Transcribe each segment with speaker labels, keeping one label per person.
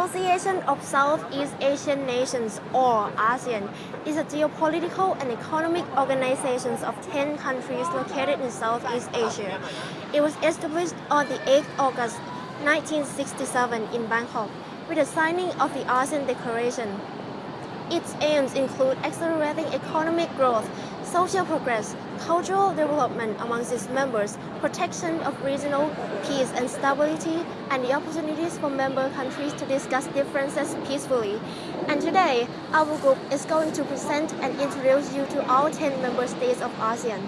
Speaker 1: Association of Southeast Asian Nations, or ASEAN, is a geopolitical and economic organization of 10 countries located in Southeast Asia. It was established on the 8th August 1967 in Bangkok with the signing of the ASEAN Declaration. Its aims include accelerating economic growth, social progress, cultural development amongst its members, protection of regional peace and stability, and the opportunities for member countries to discuss differences peacefully. And today, our group is going to present and introduce you to all 10 member states of ASEAN.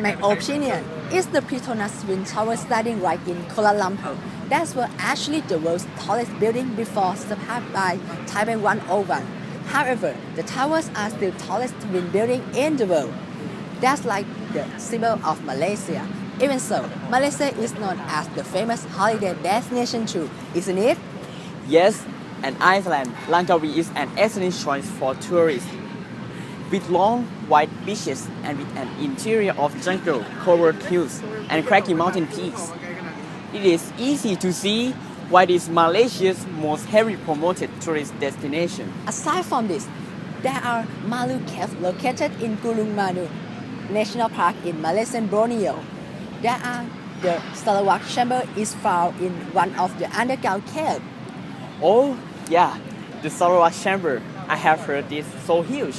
Speaker 2: My opinion is the Petronas Twin Tower standing right in Kuala Lumpur. That was actually the world's tallest building before surpassed by Taipei 101. However, the towers are still tallest twin building in the world. That's like the symbol of Malaysia. Even so, Malaysia is known as the famous holiday destination too, isn't it?
Speaker 3: Yes, and Iceland, Langkawi is an excellent choice for tourists. With long, wide beaches and with an interior of jungle-covered hills and craggy mountain peaks, it is easy to see why it is Malaysia's most heavily promoted tourist destination.
Speaker 2: Aside from this, there are Malu Caves located in Gunung Manu National Park in Malaysian Borneo. There are the Sarawak Chamber is found in one of the underground caves.
Speaker 3: Oh, yeah, the Sarawak Chamber. I have heard is so huge.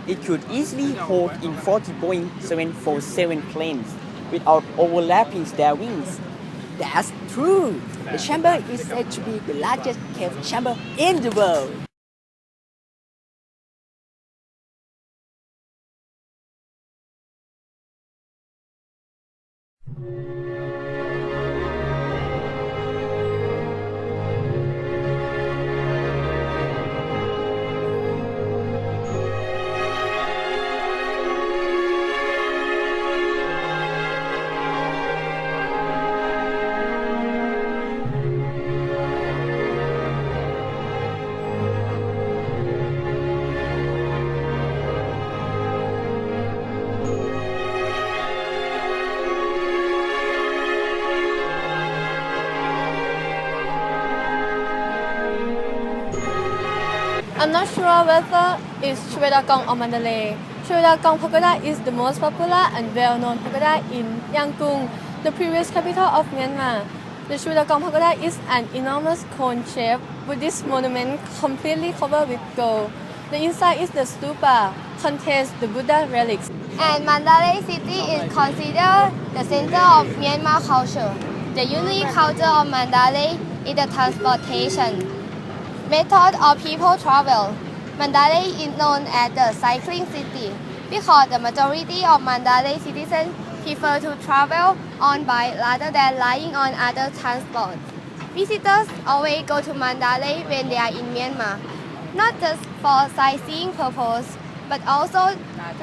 Speaker 3: It could easily hold in 40 Boeing 747 planes without overlapping their wings.
Speaker 2: That's true. The chamber is said to be the largest cave chamber in the world.
Speaker 4: I'm not sure whether it's Chuedakong or Mandalay. Chuedakong Pagoda is the most popular and well-known pagoda in Yangon, the previous capital of Myanmar. The Chuedakong Pagoda is an enormous cone-shaped Buddhist monument completely covered with gold. The inside is the stupa, contains the Buddha relics.
Speaker 5: And Mandalay city is considered the center of Myanmar culture. The unique culture of Mandalay is the transportation method of people travel. Mandalay is known as the cycling city because the majority of Mandalay citizens prefer to travel on bike rather than relying on other transport. Visitors always go to Mandalay when they are in Myanmar, not just for sightseeing purpose, but also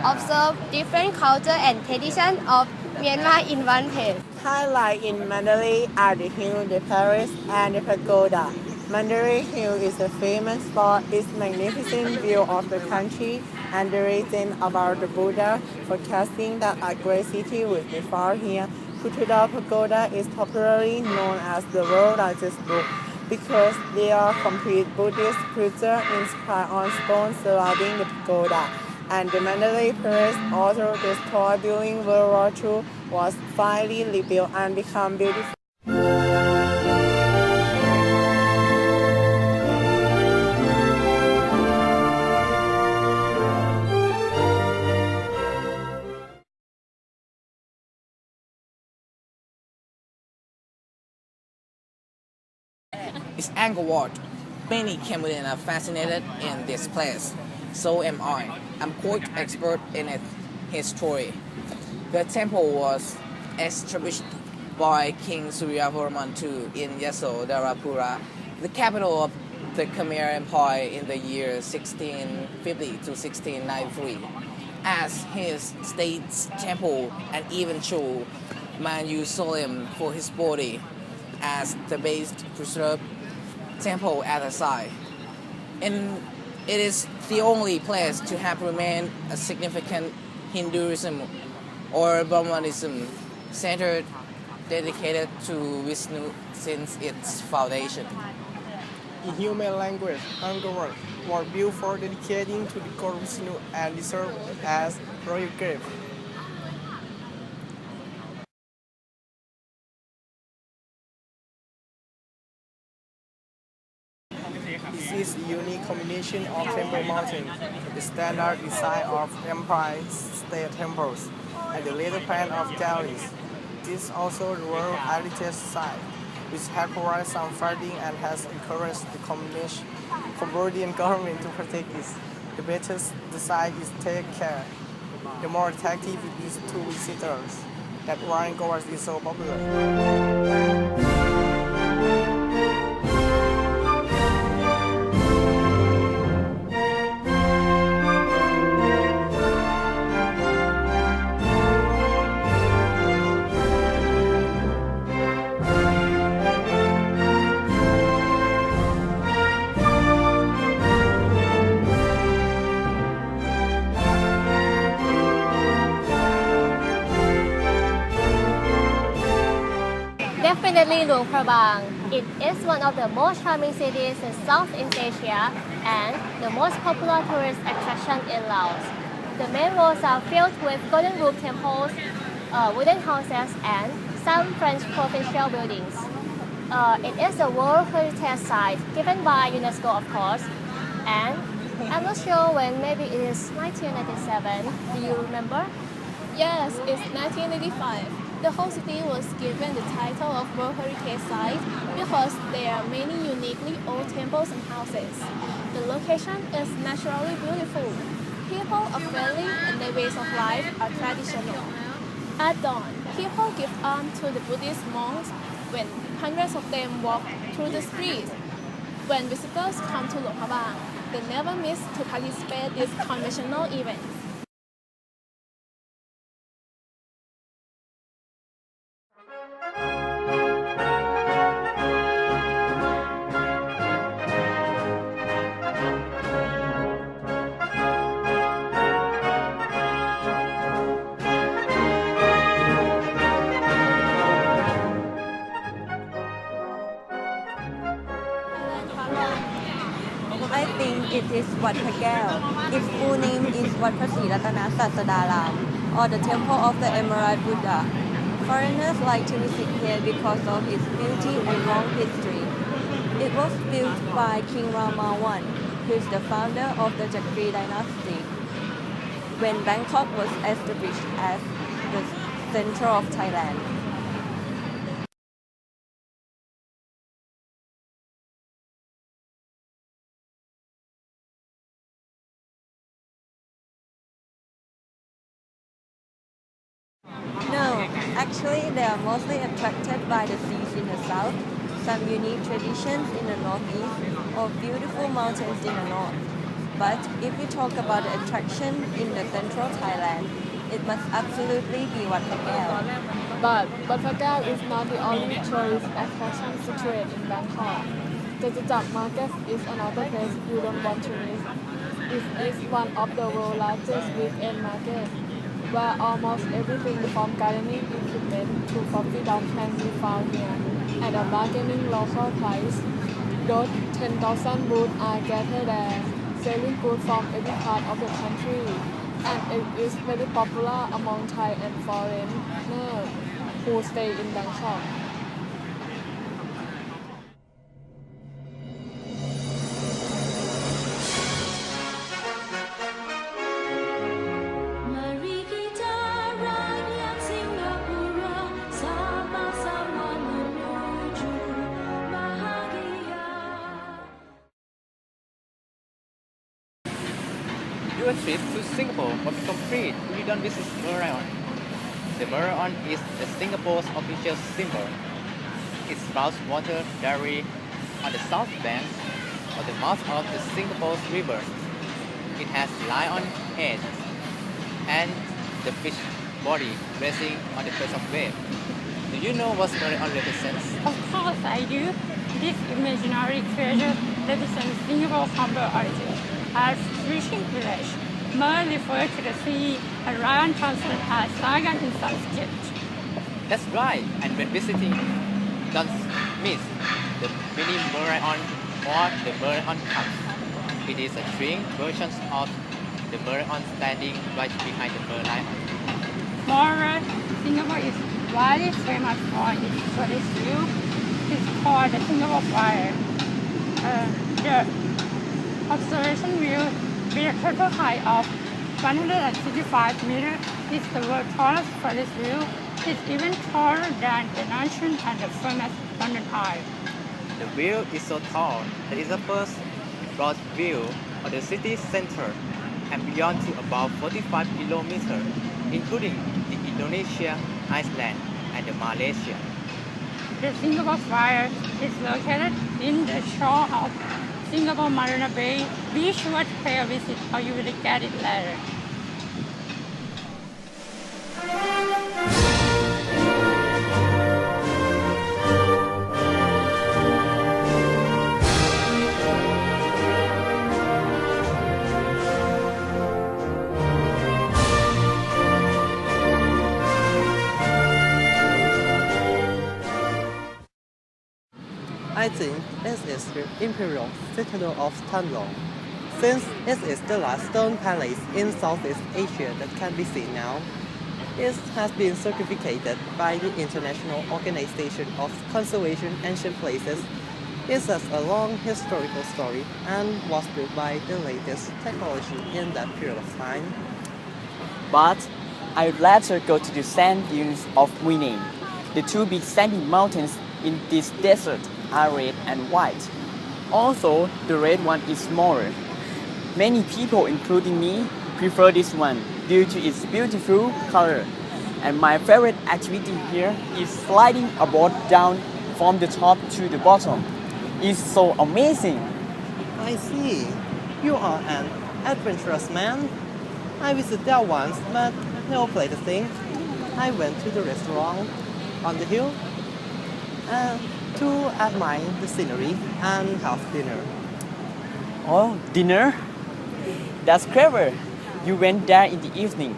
Speaker 5: observe different culture and tradition of Myanmar in one place.
Speaker 6: Highlights in Mandalay are the hill, the palace, and the pagoda. Mandalay Hill is famous for its magnificent view of the country and the legend about the Buddha, forecasting that a great city will be found here. Kutuda Pagoda is popularly known as the world's largest book because they are complete Buddhist sculpture inscribed on stone surrounding the pagoda. And the Mandalay Palace, although destroyed during World War II, was finally rebuilt and become beautiful.
Speaker 7: It's Angkor Wat. Many Cambodians are fascinated in this place. So am I. I'm quite expert in its history. The temple was established by King Suryavarman II in Yasodharapura, the capital of the Khmer Empire in the year 1650 to 1693 as his state's temple and even chose mausoleum for his body as the base preserved temple at the site. And it is the only place to have remained a significant Hinduism or Brahmanism center dedicated to Vishnu since its foundation.
Speaker 8: In human language, Angkor was built for dedicating to the god Vishnu and served as royal grave. This is a unique combination of temple mountain, the standard design of empire state temples, and the later plan of galleries. This is also the World Heritage Site, which has provided some funding and has encouraged the Cambodian government to protect it. The better the site is taken care, the more attractive it is to visitors. That's why Angkor is so popular.
Speaker 5: Definitely Luang Prabang. It is one of the most charming cities in Southeast Asia and the most popular tourist attraction in Laos. The main roads are filled with golden roof temples, wooden houses, and some French provincial buildings. It is a World Heritage Site given by UNESCO, of course, and I'm not sure when, maybe it is 1997. Do you remember?
Speaker 4: Yes, it's 1985. The whole city was given the title of World Heritage Site because there are many uniquely old temples and houses. The location is naturally beautiful. People are friendly and their ways of life are traditional. At dawn, people give alms to the Buddhist monks when hundreds of them walk through the streets. When visitors come to Luang Prabang, they never miss to participate in these conventional events.
Speaker 9: I think it is Wat Phra Kaew. Its full name is Wat Phra Sri Ratana Sasadaram, or the Temple of the Emerald Buddha. Foreigners like to visit here because of its beauty and long history. It was built by King Rama I, who is the founder of the Chakri dynasty, when Bangkok was established as the center of Thailand. No, actually they are mostly attracted by the seas in the south, some unique traditions in the northeast, or beautiful mountains in the north. But if we talk about the attraction in the central Thailand, it must absolutely be Wat Phra Kaew.
Speaker 4: But Wat Phra Kaew is not the only tourist attraction situated in Bangkok. Jajajak Market is another place you don't want to miss. It is one of the world's largest weekend markets, where almost everything from gardening equipment to coffee dogs can be found here at a bargaining local price. Those 10,000 booths are gathered there, selling goods from every part of the country, and it is very popular among Thai and foreigners who stay in Bangkok.
Speaker 3: Your trip to Singapore will be complete if you don't visit Marathon. The Marathon is Singapore's official symbol. It spouts water directly on the south bank
Speaker 10: or the mouth of the Singapore River. It has lion head and the fish body resting on the first of wave. Do you know what Marathon represents?
Speaker 11: Of course I do. This imaginary creature represents Singapore's humble origin. As fishing village, Mer refers to the sea, and lion translated as tiger in Sanskrit.
Speaker 10: That's right, and when visiting, don't miss the mini marathon or the marathon cup. It is a string version of the marathon standing right behind the lion.
Speaker 11: Moreover, Singapore is widely famous for its tourist view. It's called the Singapore Flyer. The observation view, with a total height of 165 meters, is the world's tallest tourist view. It's even taller than the nation and the famous London Eye.
Speaker 10: The view is so tall that it's the first broad view of the city center and beyond to about 45 kilometers, including the Indonesia, Iceland, and the Malaysia.
Speaker 11: The Singapore Flyer is located in the shore of Singapore Marina Bay. Be sure to pay a visit or you will get it later.
Speaker 12: I think it is the imperial citadel of Tanglong, since it is the last stone palace in Southeast Asia that can be seen now. It has been certificated by the International Organization of Conservation Ancient Places. It has a long historical story and was built by the latest technology in that period of time.
Speaker 3: But I would rather go to the sand dunes of Winning. The two big sandy mountains in this desert are red and white. Also, the red one is smaller. Many people, including me, prefer this one due to its beautiful color. And my favorite activity here is sliding a boat down from the top to the bottom. It's so amazing.
Speaker 12: I see. You are an adventurous man. I visited there once, but no place to think. I went to the restaurant on the hill to admire the scenery and have dinner.
Speaker 3: Oh, dinner? That's clever. You went there in the evening.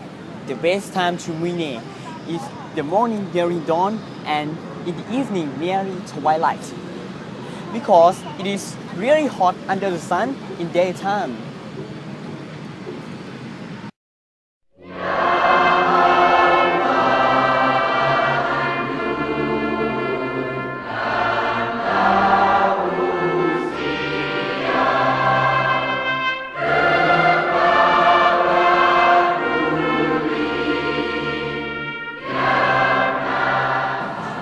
Speaker 3: The best time to Mune is the morning nearing dawn and in the evening nearing twilight. Because it is really hot under the sun in daytime.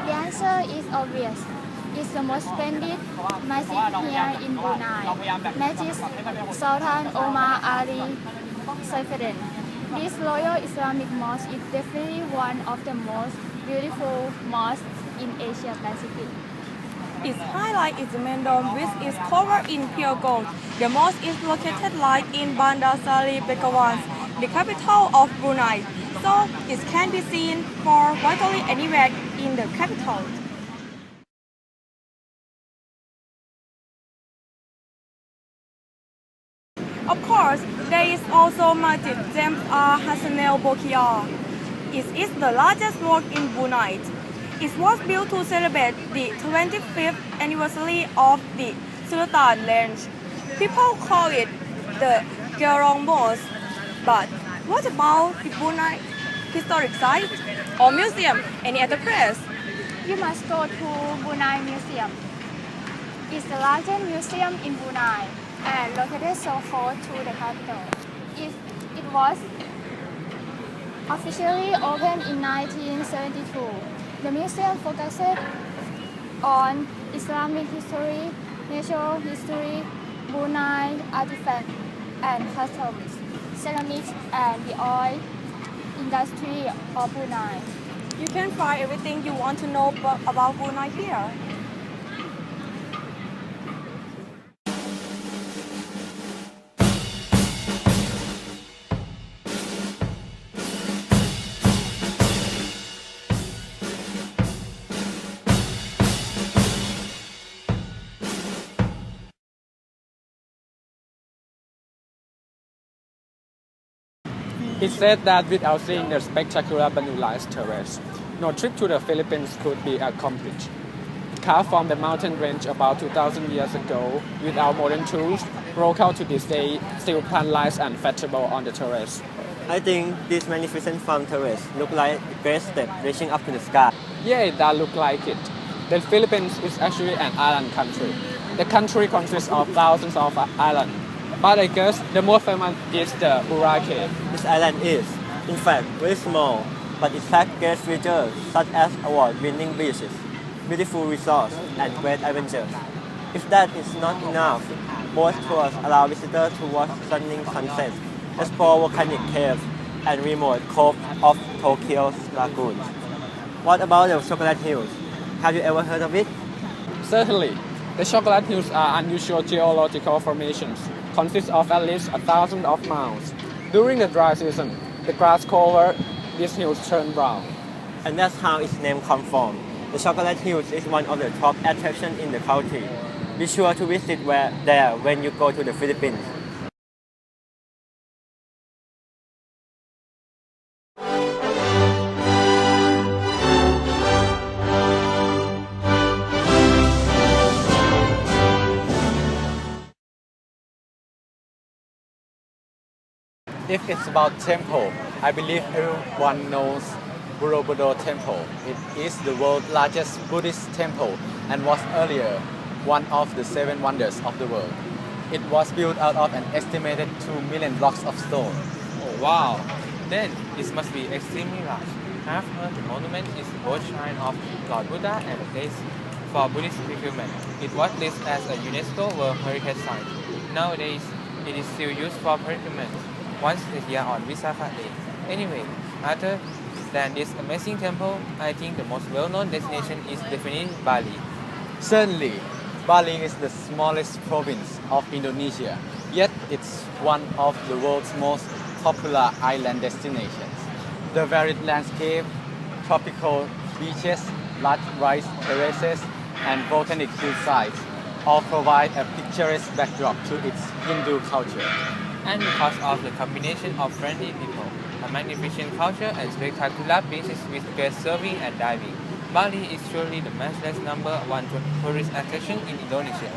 Speaker 5: The answer is obvious. It's the most splendid masjid here in Brunei. Masjid Sultan Omar Ali Saifuddin. This royal Islamic mosque is definitely one of the most beautiful mosques in Asia Pacific.
Speaker 9: Its highlight is the main dome, which is covered in pure gold. The mosque is located like in Bandar Seri Begawan, the capital of Brunei, so it can be seen from virtually anywhere in the capital. Of course, there is also Masjid James R. Hassanel Bolkiah. It is the largest mosque in Brunei. It was built to celebrate the 25th anniversary of the Sultan Range. People call it the Gerong Mosque. But what about the Brunei historic site or museum? Any other place?
Speaker 5: You must go to Brunei Museum. It's the largest museum in Brunei and located so close to the capital. It was officially opened in 1972. The museum focuses on Islamic history, natural history, Brunei artifacts and customs, ceramics, and the oil industry of Brunei.
Speaker 9: You can find everything you want to know about Brunei here.
Speaker 13: He said that without seeing the spectacular Banu-like terrace, no trip to the Philippines could be accomplished. Carved from the mountain range about 2,000 years ago, without modern tools, locals to this day still plant lights and festivals on the terrace.
Speaker 12: I think this magnificent farm terrace look like a great step reaching up to the sky.
Speaker 13: Yeah, it does look like it. The Philippines is actually an island country. The country consists of thousands of islands, but I guess the most famous is the Boracay.
Speaker 12: This island is, in fact, very small, but it packs great features such as award-winning beaches, beautiful resorts, and great adventures. If that is not enough, most tours allow visitors to watch stunning sunsets, explore volcanic caves, and remote coves of Tokyo's lagoons. What about the Chocolate Hills? Have you ever heard of it?
Speaker 13: Certainly. The Chocolate Hills are unusual geological formations, consist of at least 1,000 of mounds. During the dry season, the grass cover these hills turn brown.
Speaker 12: And that's how its name comes from. The Chocolate Hills is one of the top attractions in the country. Be sure to visit there when you go to the Philippines.
Speaker 10: If it's about temple, I believe everyone knows Borobudur Temple. It is the world's largest Buddhist temple and was earlier one of the 7 wonders of the world. It was built out of an estimated 2 million blocks of stone.
Speaker 14: Oh wow! Then it must be extremely large. I've heard the monument is both shrine of Lord Buddha and a place for Buddhist pilgrimage. It was listed as a UNESCO World Heritage Site. Nowadays, it is still used for pilgrimage once a year on Visakha Day. Anyway, other than this amazing temple, I think the most well-known destination is definitely Bali.
Speaker 10: Certainly, Bali is the smallest province of Indonesia, yet it's one of the world's most popular island destinations. The varied landscape, tropical beaches, large rice terraces, and volcanic hillsides all provide a picturesque backdrop to its Hindu culture.
Speaker 14: And because of the combination of friendly people, a magnificent culture, and spectacular beaches with guest surfing and diving, Bali is surely the matchless number 1 tourist attraction in Indonesia.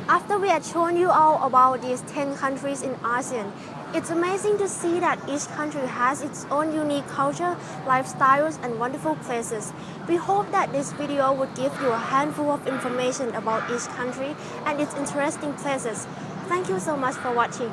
Speaker 1: After we had shown you all about these 10 countries in ASEAN, it's amazing to see that each country has its own unique culture, lifestyles, and wonderful places. We hope that this video would give you a handful of information about each country and its interesting places. Thank you so much for watching.